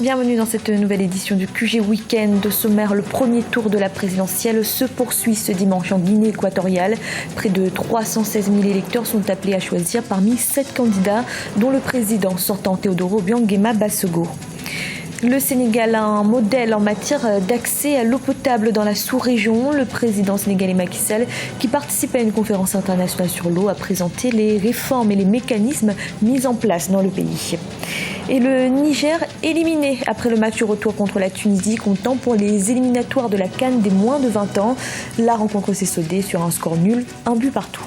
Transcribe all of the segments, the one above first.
Bienvenue dans cette nouvelle édition du QG Week-end. Au sommaire, le premier tour de la présidentielle se poursuit ce dimanche en Guinée équatoriale. Près de 316 000 électeurs sont appelés à choisir parmi 7 candidats, dont le président sortant Teodoro Obiang Nguema Basogo. Le Sénégal a un modèle en matière d'accès à l'eau potable dans la sous-région. Le président sénégalais Macky Sall, qui participe à une conférence internationale sur l'eau, a présenté les réformes et les mécanismes mis en place dans le pays. Et le Niger éliminé après le match retour contre la Tunisie, comptant pour les éliminatoires de la CAN des moins de 20 ans. La rencontre s'est soldée sur un score nul, 1 but partout.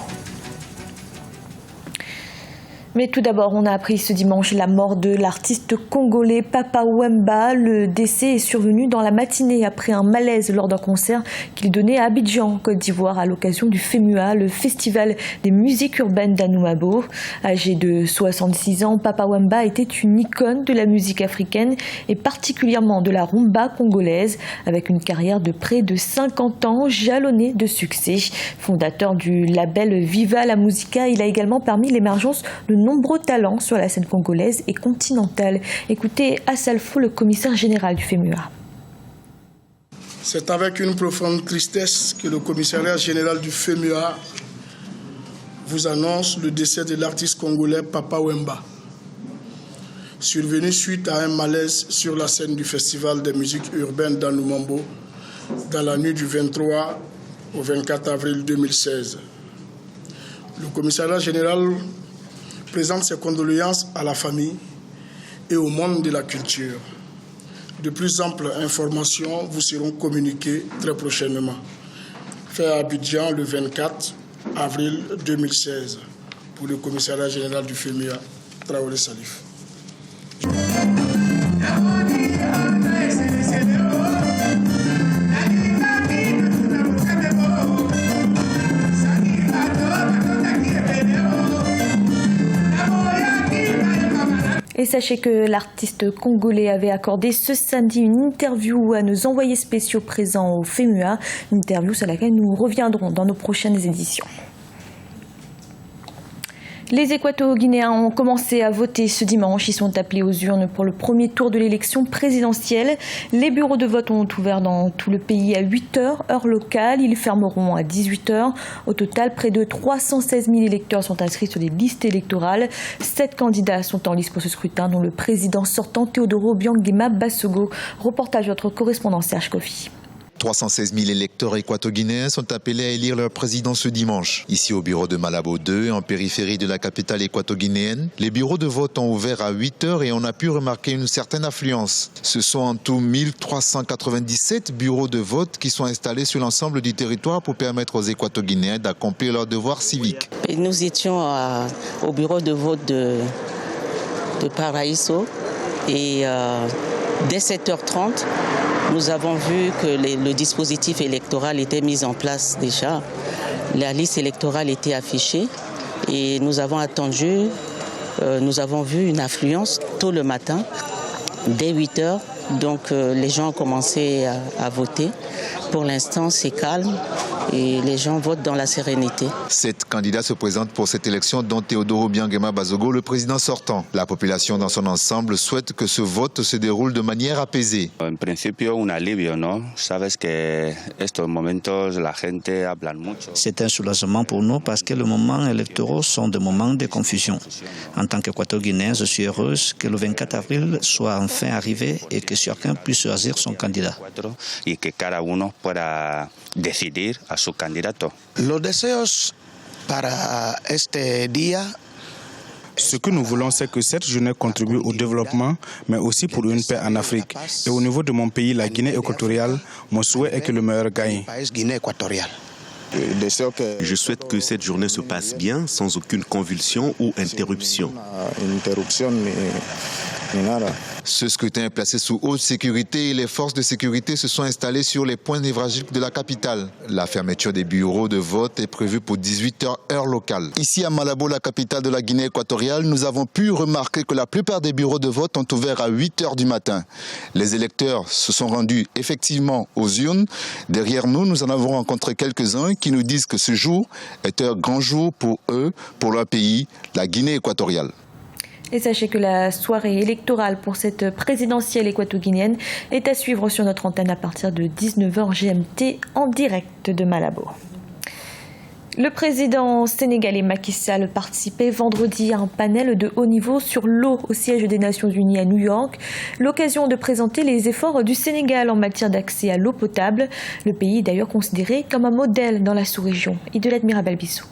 Mais tout d'abord, on a appris ce dimanche la mort de l'artiste congolais Papa Wemba. Le décès est survenu dans la matinée après un malaise lors d'un concert qu'il donnait à Abidjan, Côte d'Ivoire, à l'occasion du FEMUA, le festival des musiques urbaines d'Anoumabo. Âgé de 66 ans, Papa Wemba était une icône de la musique africaine et particulièrement de la rumba congolaise, avec une carrière de près de 50 ans jalonnée de succès. Fondateur du label Viva la Musica, il a également permis l'émergence de nombreux talents sur la scène congolaise et continentale. Écoutez Assalfo, le commissaire général du FEMUA. C'est avec une profonde tristesse que le commissariat général du FEMUA vous annonce le décès de l'artiste congolais Papa Wemba, survenu suite à un malaise sur la scène du festival des musiques urbaines d'Anoumabo dans la nuit du 23 au 24 avril 2016. Le commissariat général présente ses condoléances à la famille et au monde de la culture. De plus amples informations vous seront communiquées très prochainement. Fait à Abidjan le 24 avril 2016 pour le commissariat général du FEMUA, Traoré Salif. Et sachez que l'artiste congolais avait accordé ce samedi une interview à nos envoyés spéciaux présents au FEMUA, une interview sur laquelle nous reviendrons dans nos prochaines éditions. Les Équato-Guinéens ont commencé à voter ce dimanche. Ils sont appelés aux urnes pour le premier tour de l'élection présidentielle. Les bureaux de vote ont ouvert dans tout le pays à 8h, heure locale. Ils fermeront à 18h. Au total, près de 316 000 électeurs sont inscrits sur les listes électorales. 7 candidats sont en lice pour ce scrutin, dont le président sortant Teodoro Obiang Nguema Basogo. Reportage de notre correspondant Serge Kofi. 316 000 électeurs équato-guinéens sont appelés à élire leur président ce dimanche. Ici au bureau de Malabo 2, en périphérie de la capitale équato-guinéenne, les bureaux de vote ont ouvert à 8h et on a pu remarquer une certaine affluence. Ce sont en tout 1397 bureaux de vote qui sont installés sur l'ensemble du territoire pour permettre aux équato-guinéens d'accomplir leurs devoirs civiques. Et nous étions au bureau de vote de Paraíso et dès 7h30, nous avons vu que le dispositif électoral était mis en place déjà. La liste électorale était affichée et nous avons attendu, nous avons vu une affluence tôt le matin, dès 8h. Donc les gens ont commencé à voter. Pour l'instant, c'est calme et les gens votent dans la sérénité. 7 candidats se présentent pour cette élection, dont Teodoro Obiang Nguema Basogo, le président sortant. La population dans son ensemble souhaite que ce vote se déroule de manière apaisée. En principio, un alivio, ¿no? Sabes que estos momentos la gente habla mucho. C'est un soulagement pour nous parce que les moments électoraux sont des moments de confusion. En tant qu'Équato-Guinéen, je suis heureuse que le 24 avril soit enfin arrivé et que chacun puisse choisir son candidat. Y que cada uno pueda decidir a su candidato. Los deseos para este día. Ce que nous voulons, c'est que cette journée contribue au développement, mais aussi pour une paix en Afrique. Et au niveau de mon pays, la Guinée équatoriale, mon souhait est que le meilleur gagne. Je souhaite que cette journée se passe bien, sans aucune convulsion ou interruption. Ce scrutin est placé sous haute sécurité et les forces de sécurité se sont installées sur les points névralgiques de la capitale. La fermeture des bureaux de vote est prévue pour 18h heure locale. Ici à Malabo, la capitale de la Guinée équatoriale, nous avons pu remarquer que la plupart des bureaux de vote ont ouvert à 8h du matin. Les électeurs se sont rendus effectivement aux urnes. Derrière nous, nous en avons rencontré quelques-uns qui nous disent que ce jour est un grand jour pour eux, pour leur pays, la Guinée équatoriale. Et sachez que la soirée électorale pour cette présidentielle équato-guinéenne est à suivre sur notre antenne à partir de 19h GMT en direct de Malabo. Le président sénégalais Macky Sall participait vendredi à un panel de haut niveau sur l'eau au siège des Nations Unies à New York. L'occasion de présenter les efforts du Sénégal en matière d'accès à l'eau potable. Le pays est d'ailleurs considéré comme un modèle dans la sous-région. Idolette Mirabel-Bissou.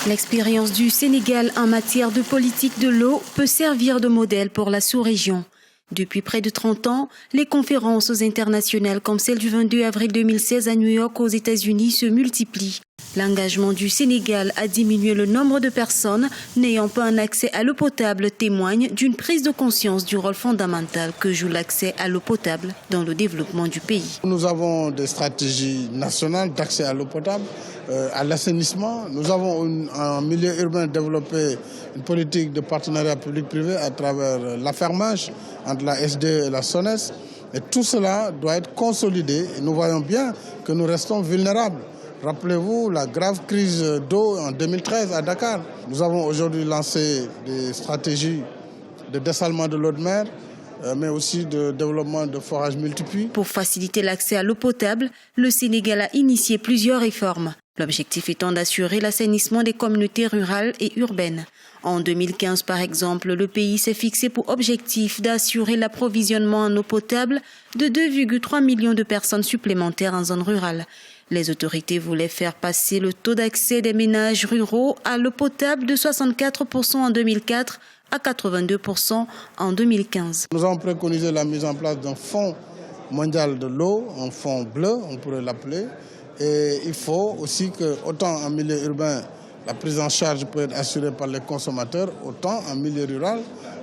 L'expérience du Sénégal en matière de politique de l'eau peut servir de modèle pour la sous-région. Depuis près de 30 ans, les conférences internationales comme celle du 22 avril 2016 à New York aux États-Unis se multiplient. L'engagement du Sénégal à diminuer le nombre de personnes n'ayant pas un accès à l'eau potable témoigne d'une prise de conscience du rôle fondamental que joue l'accès à l'eau potable dans le développement du pays. Nous avons des stratégies nationales d'accès à l'eau potable, à l'assainissement. Nous avons en milieu urbain développé une politique de partenariat public-privé à travers l'affermage entre la SD et la SONES. Et tout cela doit être consolidé. Et nous voyons bien que nous restons vulnérables. Rappelez-vous la grave crise d'eau en 2013 à Dakar. Nous avons aujourd'hui lancé des stratégies de dessalement de l'eau de mer, mais aussi de développement de forages multipuits. Pour faciliter l'accès à l'eau potable, le Sénégal a initié plusieurs réformes. L'objectif étant d'assurer l'assainissement des communautés rurales et urbaines. En 2015, par exemple, le pays s'est fixé pour objectif d'assurer l'approvisionnement en eau potable de 2,3 millions de personnes supplémentaires en zone rurale. Les autorités voulaient faire passer le taux d'accès des ménages ruraux à l'eau potable de 64% en 2004 à 82% en 2015. Nous avons préconisé la mise en place d'un fonds mondial de l'eau, un fonds bleu, on pourrait l'appeler. Et il faut aussi que, autant en milieu urbain, la prise en charge peut être assurée par les consommateurs, autant en milieu rural,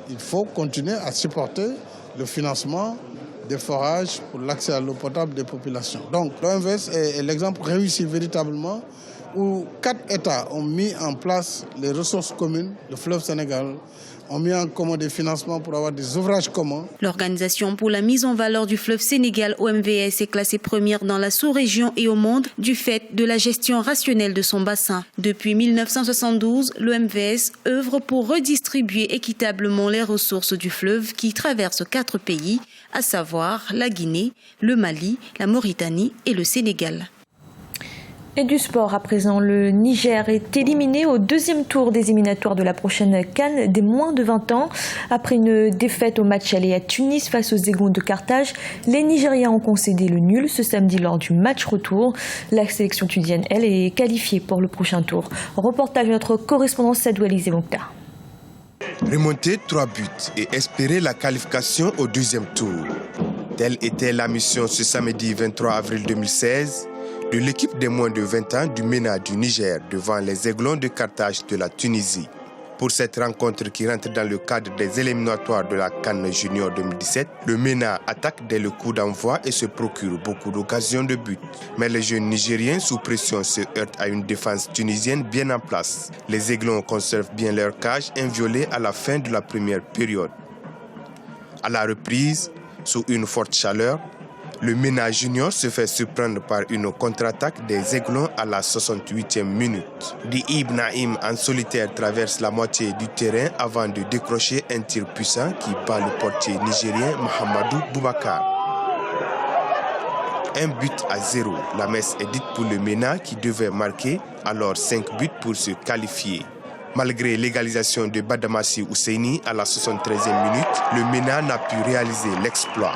il faut continuer à supporter le financement des forages pour l'accès à l'eau potable des populations. Donc l'OMVS est l'exemple réussi véritablement où 4 États ont mis en place les ressources communes, le fleuve Sénégal, ont mis en commun des financements pour avoir des ouvrages communs. L'Organisation pour la mise en valeur du fleuve Sénégal, OMVS, est classée première dans la sous-région et au monde du fait de la gestion rationnelle de son bassin. Depuis 1972, l'OMVS œuvre pour redistribuer équitablement les ressources du fleuve qui traverse 4 pays, à savoir la Guinée, le Mali, la Mauritanie et le Sénégal. Et du sport à présent, le Niger est éliminé au deuxième tour des éliminatoires de la prochaine CAN des moins de 20 ans. Après une défaite au match aller à Tunis face aux Aiglons de Carthage, les Nigériens ont concédé le nul ce samedi lors du match retour. La sélection tunisienne, elle, est qualifiée pour le prochain tour. Reportage de notre correspondant Sadou Alizé Mokhtar. Remonter 3 buts et espérer la qualification au deuxième tour. Telle était la mission ce samedi 23 avril 2016 de l'équipe des moins de 20 ans du MENA du Niger devant les Aiglons de Carthage de la Tunisie. Pour cette rencontre qui rentre dans le cadre des éliminatoires de la CAN Junior 2017, le MENA attaque dès le coup d'envoi et se procure beaucoup d'occasions de but. Mais les jeunes Nigériens sous pression se heurtent à une défense tunisienne bien en place. Les Aiglons conservent bien leur cage inviolée à la fin de la première période. À la reprise, sous une forte chaleur, le MENA Junior se fait surprendre par une contre-attaque des Aiglons à la 68e minute. Diib Naïm en solitaire traverse la moitié du terrain avant de décrocher un tir puissant qui bat le portier nigérien Mohamedou Boubacar. 1-0. La messe est dite pour le MENA qui devait marquer alors 5 buts pour se qualifier. Malgré l'égalisation de Badamassi Ousseini à la 73e minute, le MENA n'a pu réaliser l'exploit.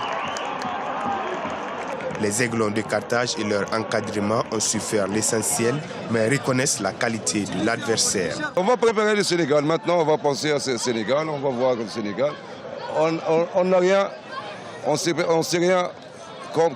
Les Aiglons de Carthage et leur encadrement ont su faire l'essentiel, mais reconnaissent la qualité de l'adversaire. On va préparer le Sénégal. Maintenant, on va penser à ce Sénégal. On va voir le Sénégal. On n'a rien. On sait rien.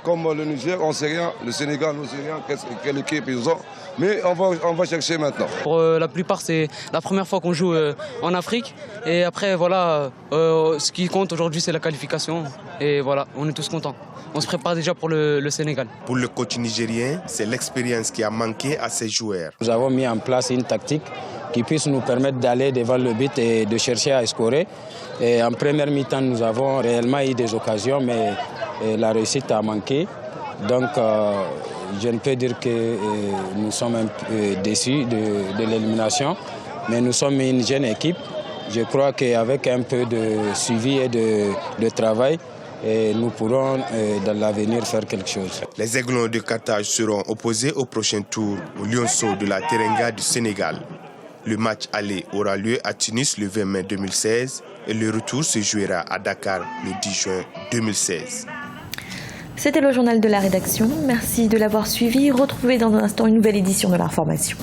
Comme le Niger, on ne sait rien. Le Sénégal, on ne sait rien. Quelle équipe ils ont. Mais on va chercher maintenant. Pour la plupart, c'est la première fois qu'on joue en Afrique. Et après, voilà, ce qui compte aujourd'hui, c'est la qualification. Et voilà, on est tous contents. On se prépare déjà pour le Sénégal. Pour le coach nigérien, c'est l'expérience qui a manqué à ses joueurs. Nous avons mis en place une tactique qui puisse nous permettre d'aller devant le but et de chercher à scorer. Et en première mi-temps, nous avons réellement eu des occasions, mais la réussite a manqué. Donc, je ne peux dire que nous sommes un peu déçus de l'élimination, mais nous sommes une jeune équipe Je crois qu'avec un peu de suivi et de travail, nous pourrons dans l'avenir faire quelque chose. Les Aiglons de Carthage seront opposés au prochain tour au Lionceaux de la Teranga du Sénégal. Le match aller aura lieu à Tunis le 20 mai 2016 et le retour se jouera à Dakar le 10 juin 2016. C'était le journal de la rédaction. Merci de l'avoir suivi. Retrouvez dans un instant une nouvelle édition de l'information.